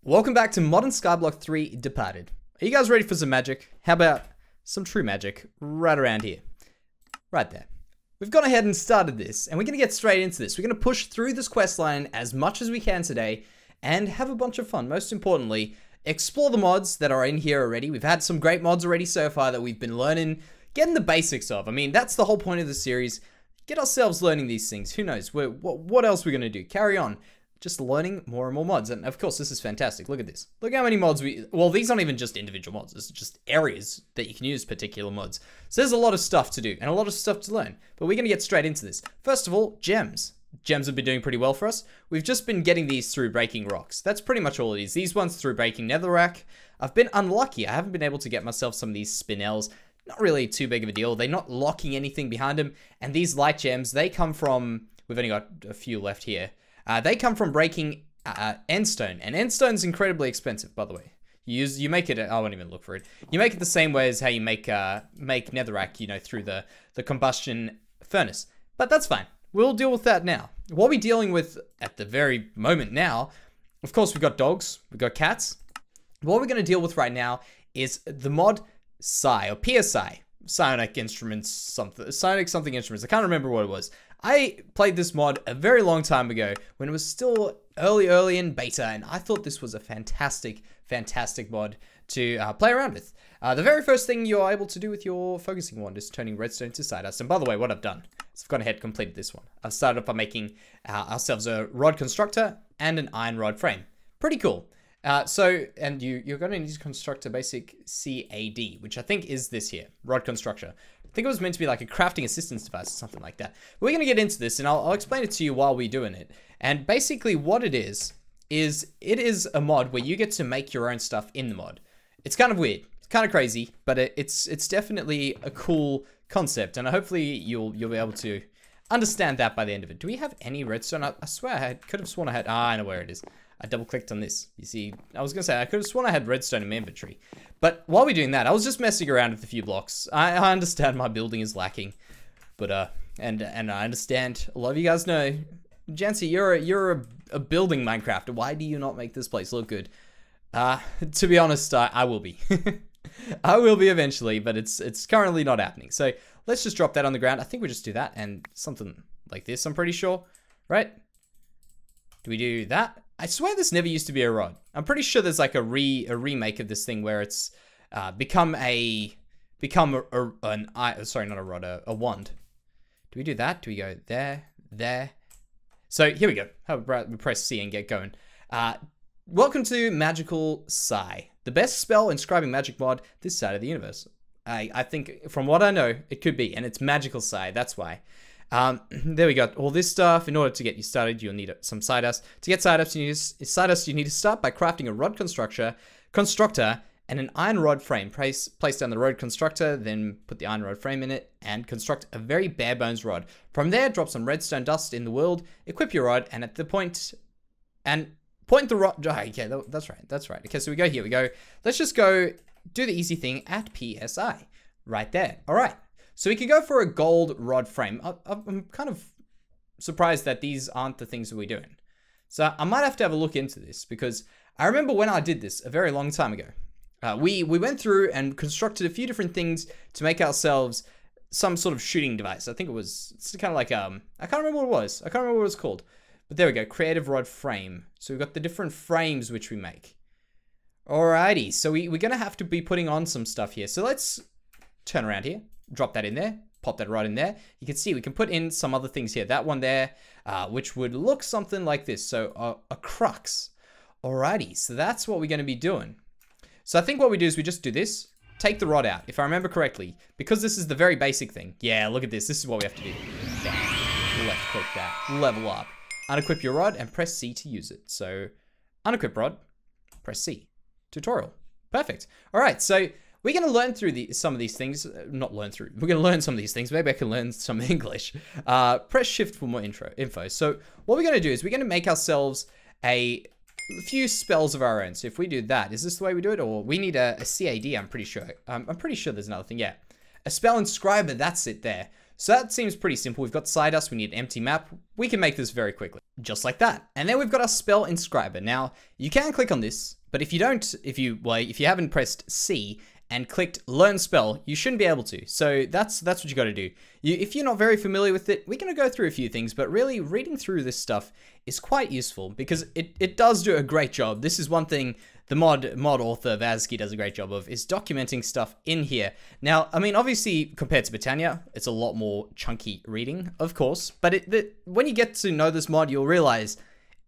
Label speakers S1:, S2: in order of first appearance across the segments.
S1: Welcome back to Modern Skyblock 3 Departed. Are you guys ready for some magic? How about some true magic right around here? Right there. We've gone ahead and started this, and we're going to get straight into this. We're going to push through this quest line as much as we can today, and have a bunch of fun. Most importantly, explore the mods that are in here already. We've had some great mods already so far that we've been learning, getting the basics of. I mean, that's the whole point of the series. Get ourselves learning these things. Who knows? What else we're going to do? Carry on. Just learning more and more mods. And of course, this is fantastic. Look at this. Look how many mods well, these aren't even just individual mods. It's just areas that you can use particular mods. So there's a lot of stuff to do and a lot of stuff to learn. But we're going to get straight into this. First of all, gems. Gems have been doing pretty well for us. We've just been getting these through breaking rocks. That's pretty much all it is. These ones through breaking netherrack. I've been unlucky. I haven't been able to get myself some of these spinels. Not really too big of a deal. They're not locking anything behind them. And these light gems, they come from... We've only got a few left here. They come from breaking... endstone, and endstone's incredibly expensive, by the way. You make it, I won't even look for it. You make it the same way as how you make netherrack, you know, through the combustion furnace. But that's fine. We'll deal with that now. What we're dealing with at the very moment now, of course, we've got dogs, we've got cats. What we're going to deal with right now is the mod Psi, or PSI. Psionic Instruments, Psionic something Instruments. I can't remember what it was. I played this mod a very long time ago when it was still early in beta, and I thought this was a fantastic mod to play around with. The very first thing you're able to do with your focusing wand is turning redstone to Stardust. And by the way, what I've done is I've gone ahead and completed this one. I've started off by making ourselves a rod constructor and an iron rod frame. Pretty cool. And you're going to need to construct a basic CAD, which I think is this here, rod constructor. I think it was meant to be like a crafting assistance device or something like that. We're going to get into this, and I'll explain it to you while we're doing it. And basically what it is it is a mod where you get to make your own stuff in the mod. It's kind of weird. It's kind of crazy, but it's definitely a cool concept, and hopefully you'll be able to understand that by the end of it. Do we have any redstone? I swear I could have sworn I had... I know where it is. I double clicked on this. You see, I was gonna say, I could have sworn I had redstone in my inventory. But while we're doing that, I was just messing around with a few blocks. I understand my building is lacking. But, and I understand, a lot of you guys know, Jancy, you're a building Minecrafter. Why do you not make this place look good? To be honest, I will be. I will be eventually, but it's currently not happening. So let's just drop that on the ground. I think we just do that and something like this, I'm pretty sure. Right? Do we do that? I swear this never used to be a rod. I'm pretty sure there's like a remake of this thing where it's become a wand. Do we do that? Do we go there? So here we go. How about we press C and get going. Welcome to Magical Psi, the best spell inscribing magic mod this side of the universe. I think from what I know, it could be, and it's Magical Psi. That's why. There we go. All this stuff. In order to get you started, you'll need some Stardust. To get Stardust, you need to start by crafting a rod constructor and an iron rod frame. Place down the rod constructor, then put the iron rod frame in it, and construct a very bare bones rod. From there, drop some redstone dust in the world, equip your rod, and at the point the rod. Okay, that's right. Okay, so we go here. We go. Let's just go do the easy thing at PSI. Right there. All right. So we could go for a gold rod frame. I'm kind of surprised that these aren't the things that we're doing. So I might have to have a look into this, because I remember when I did this a very long time ago. We went through and constructed a few different things to make ourselves some sort of shooting device. I think it's kind of like, I can't remember what it was. I can't remember what it was called. But there we go, creative rod frame. So we've got the different frames which we make. Alrighty, so we're going to have to be putting on some stuff here. So let's turn around here. Drop that in there, pop that right in there. You can see we can put in some other things here. That one there, which would look something like this. So a crux. Alrighty, so that's what we're going to be doing. So I think what we do is we just do this, take the rod out, if I remember correctly, because this is the very basic thing. Yeah, look at this. This is what we have to do. Bam. Left click that. Level up. Unequip your rod and press C to use it. So unequip rod, press C. Tutorial. Perfect. Alright, so we're going to learn through some of these things. We're going to learn some of these things. Maybe I can learn some English. Press shift for more info. So what we're going to do is we're going to make ourselves a few spells of our own. So if we do that, is this the way we do it? Or we need a CAD, I'm pretty sure. I'm pretty sure there's another thing. Yeah. A spell inscriber, that's it there. So that seems pretty simple. We've got side dust, we need an empty map. We can make this very quickly, just like that. And then we've got our spell inscriber. Now, you can click on this, but if you haven't pressed C and clicked learn spell, you shouldn't be able to. So that's what you got to do. If you're not very familiar with it, we're going to go through a few things, but really reading through this stuff is quite useful because it does do a great job. This is one thing the mod author Vazki does a great job of, is documenting stuff in here. Now, I mean, obviously compared to Britannia, it's a lot more chunky reading, of course, but when you get to know this mod, you'll realize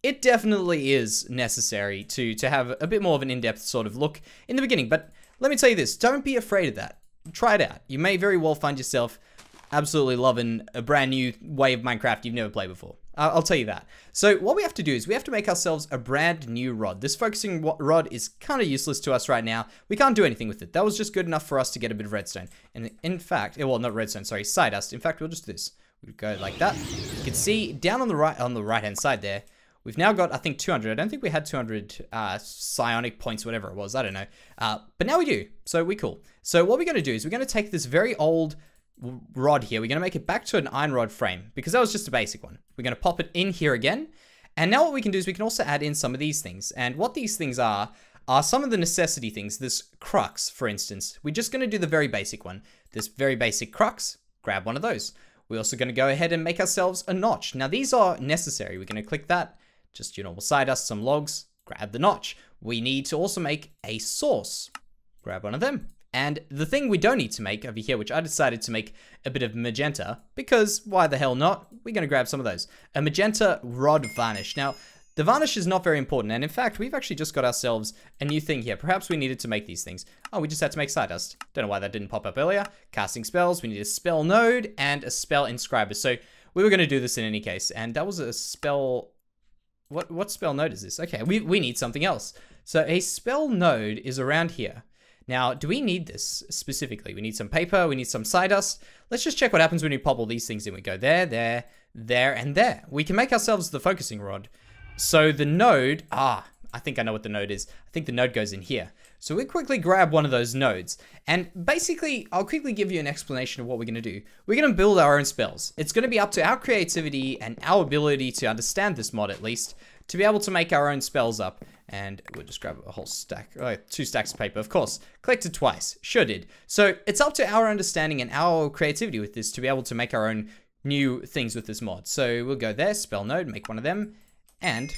S1: it definitely is necessary to have a bit more of an in-depth sort of look in the beginning. But let me tell you this, don't be afraid of that. Try it out. You may very well find yourself absolutely loving a brand new way of Minecraft you've never played before. I'll tell you that. So what we have to do is we have to make ourselves a brand new rod. This focusing rod is kind of useless to us right now. We can't do anything with it. That was just good enough for us to get a bit of redstone. And in fact, well, not redstone, sorry, side dust. In fact, we'll just do this. We go like that. You can see down on the right-hand side there, we've now got, I think, 200. I don't think we had 200 psionic points, whatever it was. I don't know. But now we do. So we're cool. So what we're going to do is we're going to take this very old rod here. We're going to make it back to an iron rod frame because that was just a basic one. We're going to pop it in here again. And now what we can do is we can also add in some of these things. And what these things are some of the necessity things. This crux, for instance. We're just going to do the very basic one. This very basic crux, grab one of those. We're also going to go ahead and make ourselves a notch. Now these are necessary. We're going to click that. Just your normal side dust, some logs, grab the notch. We need to also make a source. Grab one of them. And the thing we don't need to make over here, which I decided to make a bit of magenta, because why the hell not? We're going to grab some of those. A magenta rod varnish. Now, the varnish is not very important, and in fact, we've actually just got ourselves a new thing here. Perhaps we needed to make these things. Oh, we just had to make side dust. Don't know why that didn't pop up earlier. Casting spells, we need a spell node and a spell inscriber. So we were going to do this in any case, and that was a spell... What spell node is this? Okay, we need something else. So a spell node is around here. Now, do we need this specifically? We need some paper, we need some side dust. Let's just check what happens when we pop all these things in. We go there, there, there, and there. We can make ourselves the focusing rod. So the node, I think I know what the node is. I think the node goes in here. So we quickly grab one of those nodes. And basically, I'll quickly give you an explanation of what we're going to do. We're going to build our own spells. It's going to be up to our creativity and our ability to understand this mod at least, to be able to make our own spells up. And we'll just grab a whole stack, 2 stacks of paper, of course. Collected twice, sure did. So it's up to our understanding and our creativity with this to be able to make our own new things with this mod. So we'll go there, spell node, make one of them, and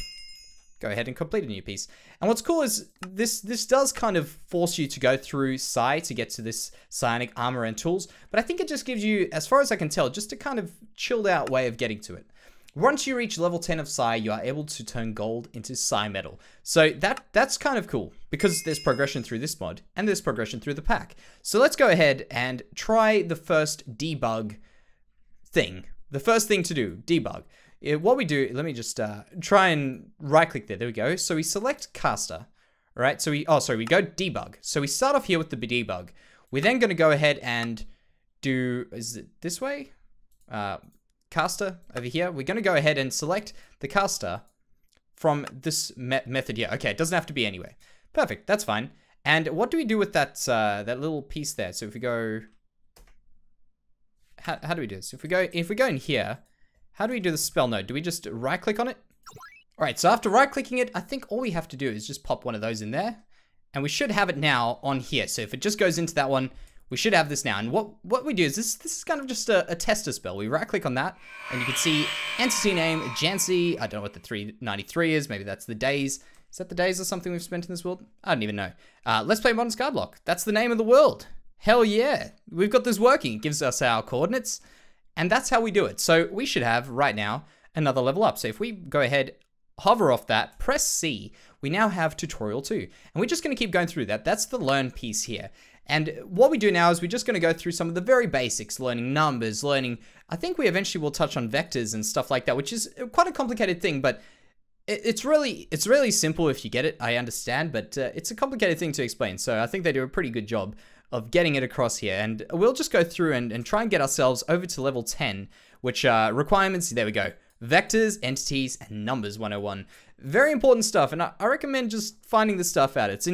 S1: go ahead and complete a new piece. And what's cool is this does kind of force you to go through Psi to get to this psionic armor and tools, but I think it just gives you, as far as I can tell, just a kind of chilled out way of getting to it. Once you reach level 10 of Psi, you are able to turn gold into Psi metal. So that's kind of cool because there's progression through this mod and there's progression through the pack. So let's go ahead and try the first debug thing. The first thing to do, debug. What we do, let me just try and right click there. There we go. So we select caster. All right. So we go debug. So we start off here with the debug. We're then going to go ahead and do, is it this way? Caster over here. We're going to go ahead and select the caster from this method here. Okay, it doesn't have to be anyway. Perfect, that's fine. And what do we do with that that little piece there? So if we go, how do we do this? If we go in here, how do we do the spell node? Do we just right click on it? All right, so after right clicking it, I think all we have to do is just pop one of those in there, and we should have it now on here. So if it just goes into that one, we should have this now. And what we do is this is kind of just a tester spell. We right click on that and you can see entity name, Jancy. I don't know what the 393 is. Maybe that's the days. Is that the days or something we've spent in this world? I don't even know. Let's play Modern Skyblock. That's the name of the world. Hell yeah. We've got this working. It gives us our coordinates and that's how we do it. So we should have right now another level up. So if we go ahead, hover off that, press C, we now have tutorial 2. And we're just going to keep going through that. That's the learn piece here. And what we do now is we're just going to go through some of the very basics, learning numbers, I think we eventually will touch on vectors and stuff like that, which is quite a complicated thing, but it's really simple if you get it, I understand, but it's a complicated thing to explain. So I think they do a pretty good job of getting it across here. And we'll just go through and try and get ourselves over to level 10, which requirements, there we go. vectors, entities, and numbers 101. Very important stuff, and I recommend just finding this stuff out. It's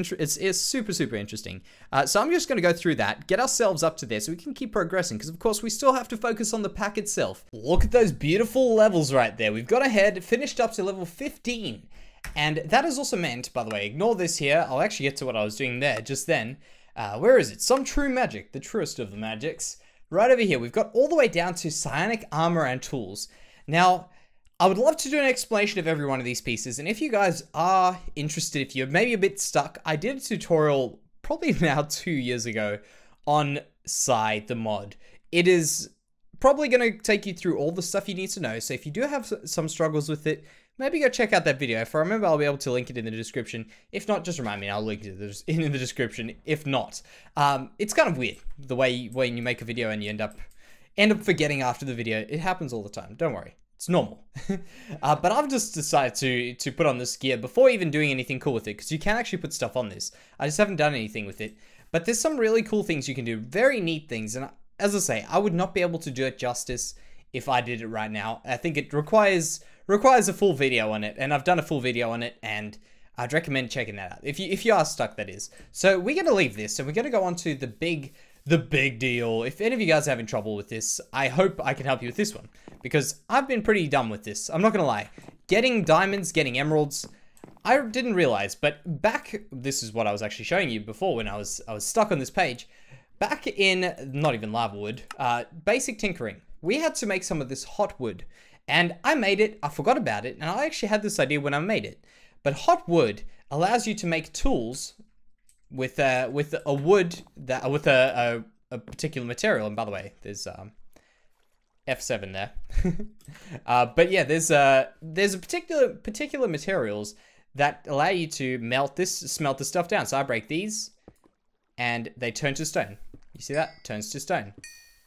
S1: super, super interesting. So I'm just going to go through that, get ourselves up to there so we can keep progressing, because of course we still have to focus on the pack itself. Look at those beautiful levels right there. We've got ahead, finished up to level 15. And that is also meant, by the way, ignore this here. I'll actually get to what I was doing there just then. Where is it? Some true magic, the truest of the magics. Right over here, we've got all the way down to psionic armor and tools. Now, I would love to do an explanation of every one of these pieces, and if you guys are interested, if you're maybe a bit stuck, I did a tutorial probably now 2 years ago on Psy, the mod. It is probably going to take you through all the stuff you need to know, so if you do have some struggles with it, maybe go check out that video. If I remember, I'll be able to link it in the description. If not, just remind me, I'll link it in the description. If not, it's kind of weird, the way when you make a video and you end up forgetting after the video. It happens all the time, don't worry. It's normal. But I've just decided to put on this gear before even doing anything cool with it, because you can actually put stuff on this. I just haven't done anything with it. But there's some really cool things you can do, very neat things. And as I say, I would not be able to do it justice if I did it right now. I think it requires a full video on it, and I've done a full video on it, and I'd recommend checking that out. If you are stuck, that is. So we're going to leave this, and we're going to go on to the big deal. If any of you guys are having trouble with this, I hope I can help you with this one, because I've been pretty dumb with this. I'm not gonna lie. Getting diamonds, getting emeralds, I didn't realize, but this is what I was actually showing you before when I was stuck on this page. Back in, not even lava wood, basic tinkering, we had to make some of this hot wood, and I made it, I forgot about it, and I actually had this idea when I made it. But hot wood allows you to make tools with a wood that with a particular material. And by the way, there's F7 there. But yeah, there's a particular materials that allow you to smelt the stuff down. So I break these, and they turn to stone. You see that? Turns to stone.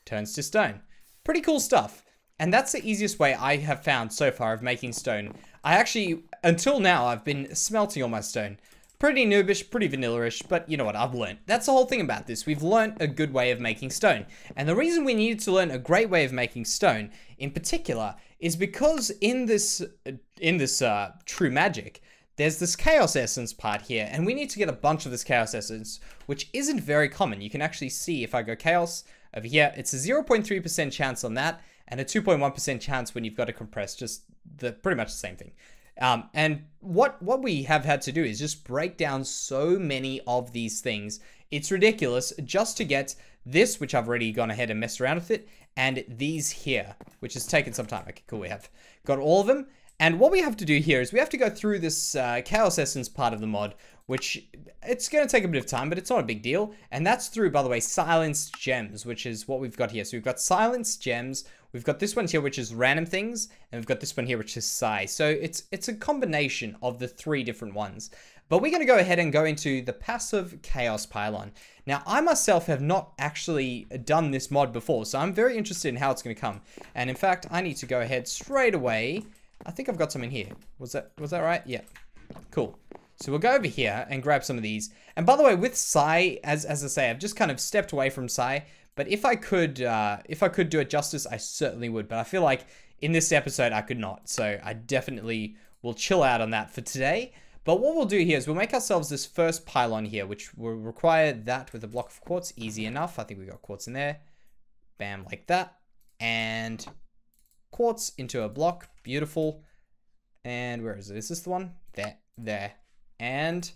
S1: Turns to stone. Pretty cool stuff. And that's the easiest way I have found so far of making stone. I actually, until now, I've been smelting all my stone. Pretty noobish, pretty vanilla-ish, but you know what, I've learned. That's the whole thing about this. We've learned a good way of making stone. And the reason we needed to learn a great way of making stone, in particular, is because in this true magic, there's this chaos essence part here, and we need to get a bunch of this chaos essence, which isn't very common. You can actually see if I go chaos over here, it's a 0.3% chance on that, and a 2.1% chance when you've got to compress, just pretty much the same thing. And what we have had to do is just break down so many of these things. It's ridiculous just to get this, which I've already gone ahead and messed around with it, and these here, which has taken some time. Okay, cool, we have got all of them. And what we have to do here is we have to go through this Chaos Essence part of the mod, which it's going to take a bit of time, but it's not a big deal. And that's through, by the way, Silenced Gems, which is what we've got here. So we've got Silenced Gems, we've got this one here, which is Random Things, and we've got this one here, which is Psi. So it's a combination of the three different ones. But we're going to go ahead and go into the Passive Chaos Pylon. Now, I myself have not actually done this mod before, so I'm very interested in how it's going to come. And in fact, I need to go ahead straight away. I think I've got some in here. Was that right? Yeah. Cool. So we'll go over here and grab some of these. And by the way, with Psi, as I say, I've just kind of stepped away from Psi. But if I could do it justice, I certainly would. But I feel like in this episode, I could not. So I definitely will chill out on that for today. But what we'll do here is we'll make ourselves this first pylon here, which will require that with a block of quartz. Easy enough. I think we got quartz in there. Bam, like that. And quartz into a block. Beautiful. And where is it? Is this the one? There, and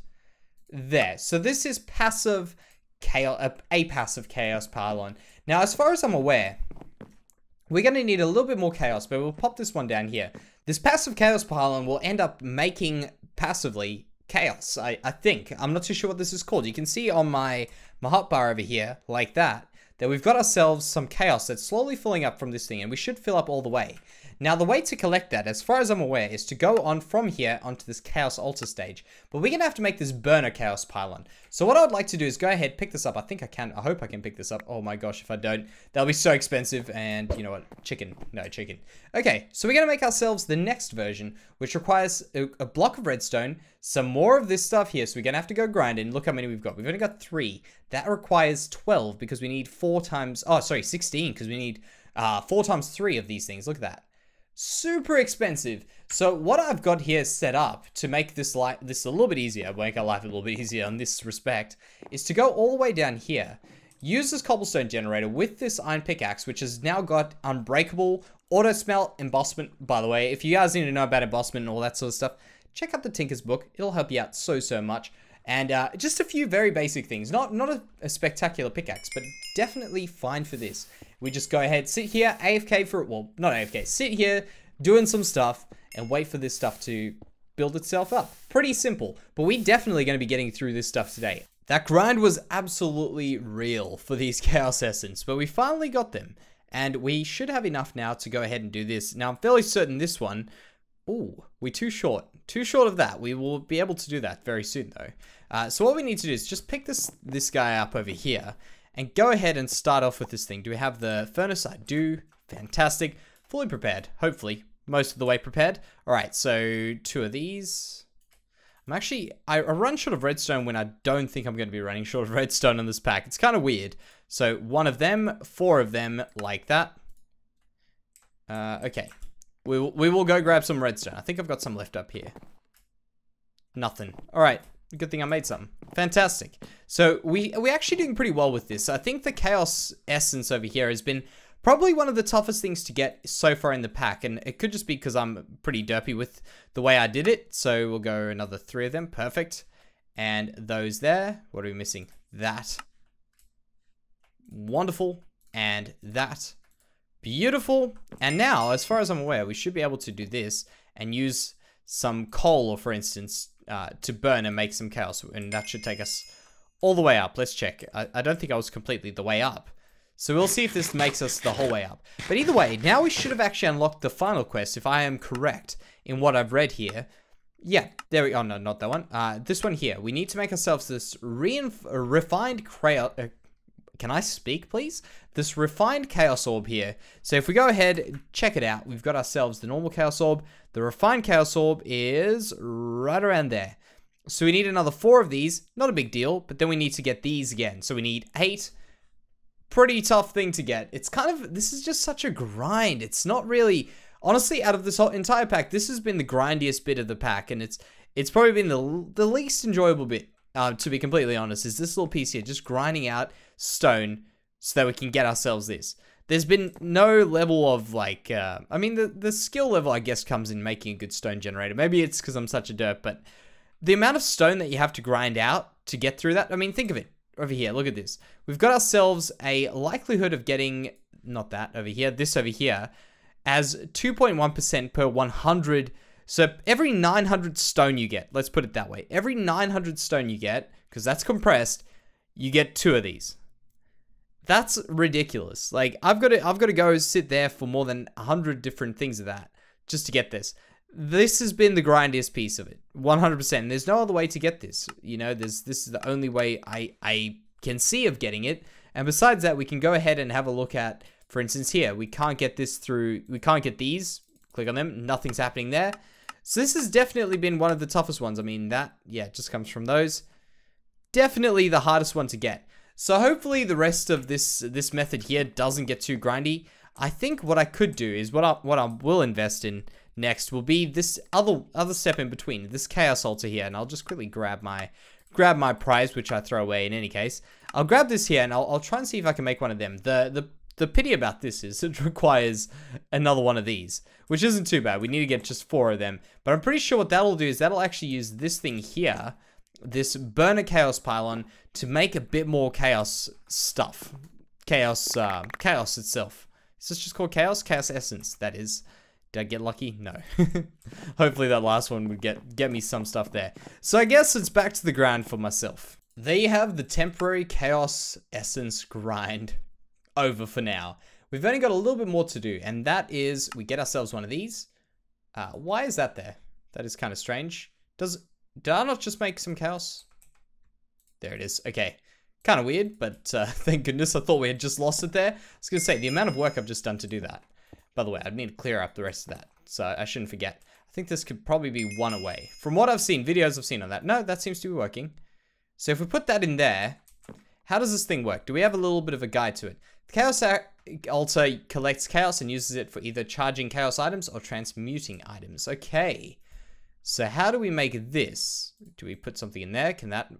S1: there. So this is passive chaos, a passive chaos pylon. Now, as far as I'm aware, we're going to need a little bit more chaos, but we'll pop this one down here. This passive chaos pylon will end up making passively chaos, I think. I'm not too sure what this is called. You can see on my hotbar over here, like that we've got ourselves some chaos that's slowly filling up from this thing, and we should fill up all the way. Now, the way to collect that, as far as I'm aware, is to go on from here onto this Chaos Altar stage. But we're going to have to make this Burner Chaos Pylon. So what I would like to do is go ahead, pick this up. I think I can. I hope I can pick this up. Oh my gosh, if I don't, that'll be so expensive. And you know what? Chicken. No, chicken. Okay, so we're going to make ourselves the next version, which requires a block of redstone, some more of this stuff here. So we're going to have to go grind and look how many we've got. We've only got 3. That requires 12 because we need 4 times... Oh, sorry, 16 because we need 4 times 3 of these things. Look at that. super expensive. So what I've got here set up to make this a little bit easier, make our life a little bit easier in this respect, is to go all the way down here, use this cobblestone generator with this iron pickaxe, which has now got unbreakable, auto smelt, embossment. By the way, if you guys need to know about embossment and all that sort of stuff, check out the Tinker's book. It'll help you out so much. And just a few very basic things. Not a spectacular pickaxe, but definitely fine for this. We just go ahead, sit here, AFK for, well, not AFK, sit here, doing some stuff, and wait for this stuff to build itself up. Pretty simple, but we're definitely going to be getting through this stuff today. That grind was absolutely real for these Chaos Essence, but we finally got them. And we should have enough now to go ahead and do this. Now, I'm fairly certain this one, ooh, we're too short. Too short of that. We will be able to do that very soon, though. So what we need to do is just pick this guy up over here and go ahead and start off with this thing. Do we have the furnace? I do. Fantastic. Fully prepared. Hopefully. Most of the way prepared. All right, so 2 of these. I run short of redstone when I don't think I'm going to be running short of redstone on this pack. It's kind of weird. So 1 of them, 4 of them, like that. Okay. We will go grab some redstone. I think I've got some left up here. Nothing. All right. Good thing I made some. Fantastic. So we're actually doing pretty well with this. I think the Chaos Essence over here has been probably one of the toughest things to get so far in the pack. And it could just be because I'm pretty derpy with the way I did it. So we'll go another 3 of them. Perfect. And those there. What are we missing? That. Wonderful. And that. Beautiful. And now, as far as I'm aware, we should be able to do this and use some coal, or for instance, to burn and make some chaos. And that should take us all the way up. Let's check. I don't think I was completely the way up. So we'll see if this makes us the whole way up. But either way, now we should have actually unlocked the final quest, if I am correct in what I've read here. Yeah, there we go. Oh, no, not that one. This one here. We need to make ourselves this refined chaos... Can I speak, please? This refined chaos orb here. So if we go ahead, check it out. We've got ourselves the normal chaos orb. The refined chaos orb is right around there. So we need another 4 of these. Not a big deal, but then we need to get these again. So we need 8. Pretty tough thing to get. It's kind of, this is just such a grind. It's not really, honestly, out of this whole entire pack, this has been the grindiest bit of the pack, and it's probably been the least enjoyable bit, to be completely honest, is this little piece here, just grinding out stone so that we can get ourselves this. There's been no level of, like, I mean, the skill level, I guess, comes in making a good stone generator. Maybe it's because I'm such a derp, but the amount of stone that you have to grind out to get through that, I mean, think of it. Over here, look at this. We've got ourselves a likelihood of getting, not that over here, this over here, as 2.1% per 100. So every 900 stone you get, let's put it that way. Every 900 stone you get, because that's compressed, you get 2 of these. That's ridiculous. Like, I've got to go sit there for more than 100 different things of that just to get this. This has been the grindiest piece of it, 100%. There's no other way to get this. You know, this is the only way I can see of getting it. And besides that, we can go ahead and have a look at, for instance, here. We can't get this through, we can't get these. Click on them, nothing's happening there. So this has definitely been one of the toughest ones. I mean, that, yeah, it just comes from those. Definitely the hardest one to get. So hopefully the rest of this method here doesn't get too grindy. I think what I could do is, what I will invest in next will be this other step in between, this chaos altar here, and I'll just quickly grab my prize, which I throw away in any case. I'll grab this here and I'll try and see if I can make one of them. The pity about this is it requires another one of these, which isn't too bad. We need to get just 4 of them, but I'm pretty sure what that'll do is that'll actually use this thing here, this burner chaos pylon, to make a bit more chaos stuff. Chaos itself. Is this just called chaos? Chaos essence, that is. Did I get lucky? No. Hopefully that last one would get me some stuff there. So I guess it's back to the grind for myself. There you have the temporary chaos essence grind over for now. We've only got a little bit more to do, and that is we get ourselves one of these. Why is that there? That is kind of strange. Did I not just make some chaos? There it is. Okay. Kind of weird, but thank goodness. I thought we had just lost it there. I was going to say, the amount of work I've just done to do that. By the way, I'd need to clear up the rest of that, so I shouldn't forget. I think this could probably be 1 away. From what I've seen, videos I've seen on that. No, that seems to be working. So if we put that in there, how does this thing work? Do we have a little bit of a guide to it? Chaos also collects chaos and uses it for either charging chaos items or transmuting items. Okay. So how do we make this? Do we put something in there? Can that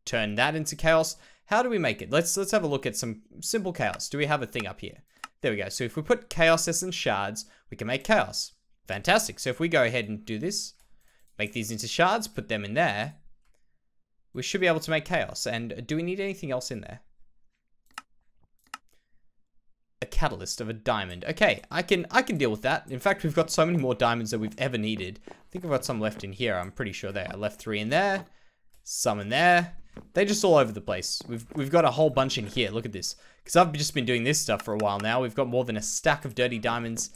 S1: turn that into chaos? How do we make it? Let's have a look at some simple chaos. Do we have a thing up here? There we go. So if we put chaos essence shards, we can make chaos. Fantastic. So if we go ahead and do this, make these into shards, put them in there, we should be able to make chaos. And do we need anything else in there? A catalyst of a diamond. Okay, I can deal with that. In fact, we've got so many more diamonds than we've ever needed. I think I've got some left in here. I'm pretty sure there. I left 3 in there, some in there. They're just all over the place. We've got a whole bunch in here. Look at this. Because I've just been doing this stuff for a while now. We've got more than a stack of dirty diamonds.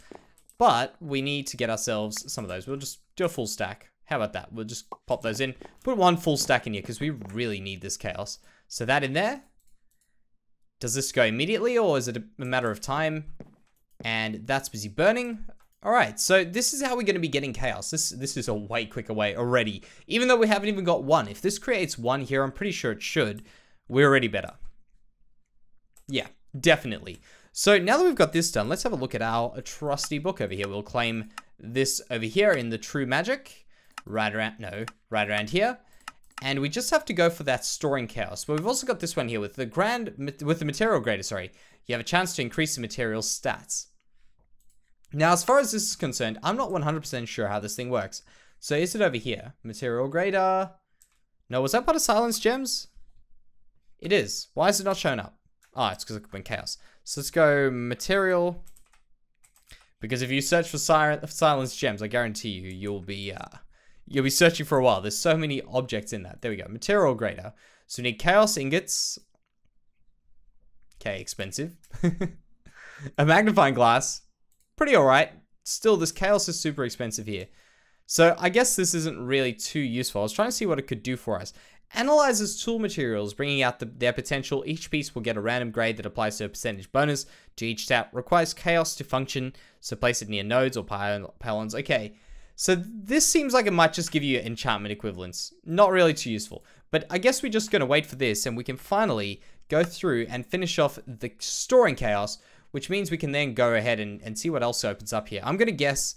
S1: But we need to get ourselves some of those. We'll just do a full stack. How about that? We'll just pop those in. Put 1 full stack in here because we really need this chaos. So that in there. Does this go immediately or is it a matter of time? And that's busy burning. All right, so this is how we're going to be getting chaos. This is a way quicker way already. Even though we haven't even got 1. If this creates 1 here, I'm pretty sure it should. We're already better. Yeah, definitely. So now that we've got this done, let's have a look at our trusty book over here. We'll claim this over here in the true magic. Right around here. And we just have to go for that storing chaos. But we've also got this one here with the material grader, sorry. You have a chance to increase the material stats. Now, as far as this is concerned, I'm not 100% sure how this thing works. So is it over here? Material grader. No, was that part of Silence Gems? It is. Why is it not showing up? Oh, it's because it went chaos. So let's go material. Because if you search for Silence Gems, I guarantee you, you'll be searching for a while. There's so many objects in that. There we go. Material grader. So we need chaos ingots. Okay, expensive. A magnifying glass. Pretty alright. Still, this chaos is super expensive here. So I guess this isn't really too useful. I was trying to see what it could do for us. Analyzes tool materials, bringing out their potential. Each piece will get a random grade that applies to a percentage bonus to each stat. Requires chaos to function, so place it near nodes or pylons. Okay. So this seems like it might just give you enchantment equivalents. Not really too useful. But I guess we're just going to wait for this and we can finally go through and finish off the storing chaos, which means we can then go ahead and see what else opens up here. I'm going to guess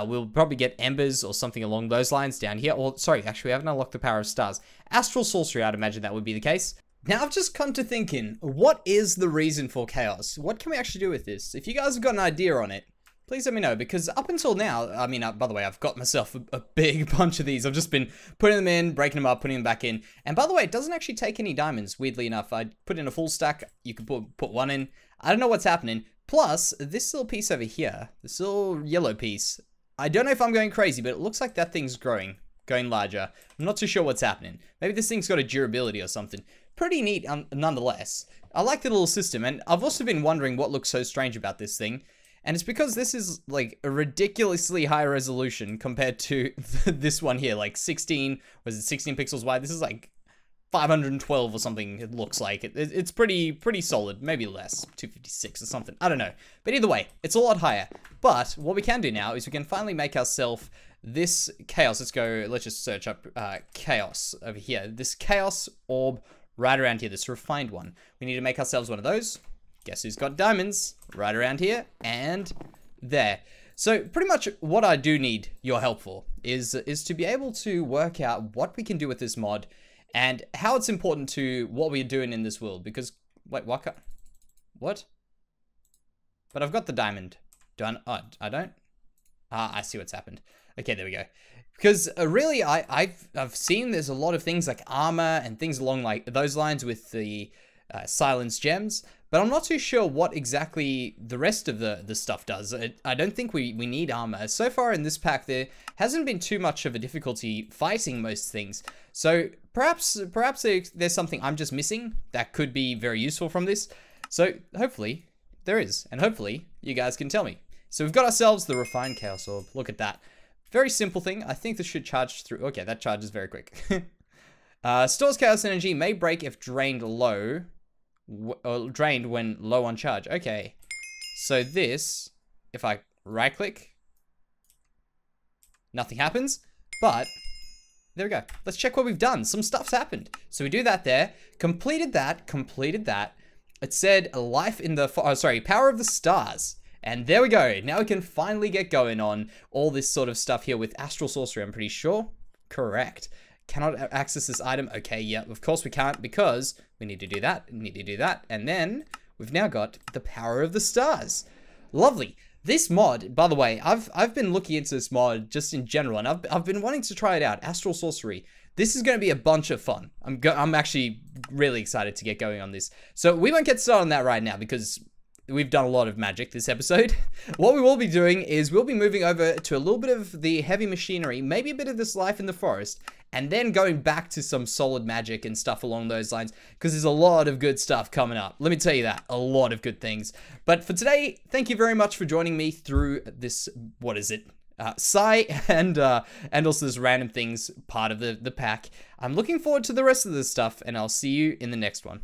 S1: we'll probably get embers or something along those lines down here. Or, sorry, actually, we haven't unlocked the power of stars. Astral sorcery, I'd imagine that would be the case. Now, I've just come to thinking, what is the reason for chaos? What can we actually do with this? If you guys have got an idea on it, please let me know, because up until now, I mean, by the way, I've got myself a big bunch of these. I've just been putting them in, breaking them up, putting them back in. And by the way, it doesn't actually take any diamonds, weirdly enough. I put in a full stack. You can put 1 in. I don't know what's happening. Plus, this little piece over here, this little yellow piece, I don't know if I'm going crazy, but it looks like that thing's going larger. I'm not too sure what's happening. Maybe this thing's got a durability or something. Pretty neat, nonetheless. I like the little system, and I've also been wondering what looks so strange about this thing. And it's because this is like a ridiculously high resolution compared to this one here, like 16 pixels wide? This is like 512 or something, it looks like. It's pretty solid, maybe less, 256 or something, I don't know. But either way, it's a lot higher. But what we can do now is we can finally make ourselves this chaos. Let's just search up chaos over here. This chaos orb right around here, this refined one. We need to make ourselves one of those. Guess who's got diamonds? Right around here and there. So pretty much what I do need your help for is to be able to work out what we can do with this mod and how it's important to what we're doing in this world. Because, wait, what? But I've got the diamond. I don't? I see what's happened. Okay, there we go. Because really, I've seen there's a lot of things like armor and things along like those lines with the silence gems, but I'm not too sure what exactly the rest of the stuff does. I don't think we need armor. So far in this pack, there hasn't been too much of a difficulty fighting most things. So perhaps there's something I'm just missing that could be very useful from this. So hopefully there is, and hopefully you guys can tell me. So we've got ourselves the refined chaos orb. Look at that. Very simple thing. I think this should charge through. Okay, that charges very quick. Stores chaos energy, may break if drained low. Or drained when low on charge. Okay. So this, if I right click, nothing happens. But there we go. Let's check what we've done. Some stuff's happened. So we do that there. Completed that. It said life in the, power of the stars. And there we go. Now we can finally get going on all this sort of stuff here with astral sorcery, I'm pretty sure. Correct. Cannot access this item. Okay, yeah, of course we can't because we need to do that, and then we've now got the power of the stars. Lovely. This mod, by the way, I've been looking into this mod just in general, and I've been wanting to try it out. Astral sorcery. This is going to be a bunch of fun. I'm actually really excited to get going on this. So we won't get started on that right now because we've done a lot of magic this episode. What we will be doing is we'll be moving over to a little bit of the heavy machinery, maybe a bit of this life in the forest, and then going back to some solid magic and stuff along those lines, because there's a lot of good stuff coming up. Let me tell you that, a lot of good things. But for today, thank you very much for joining me through this, what is it? And also this random things part of the pack. I'm looking forward to the rest of this stuff, and I'll see you in the next one.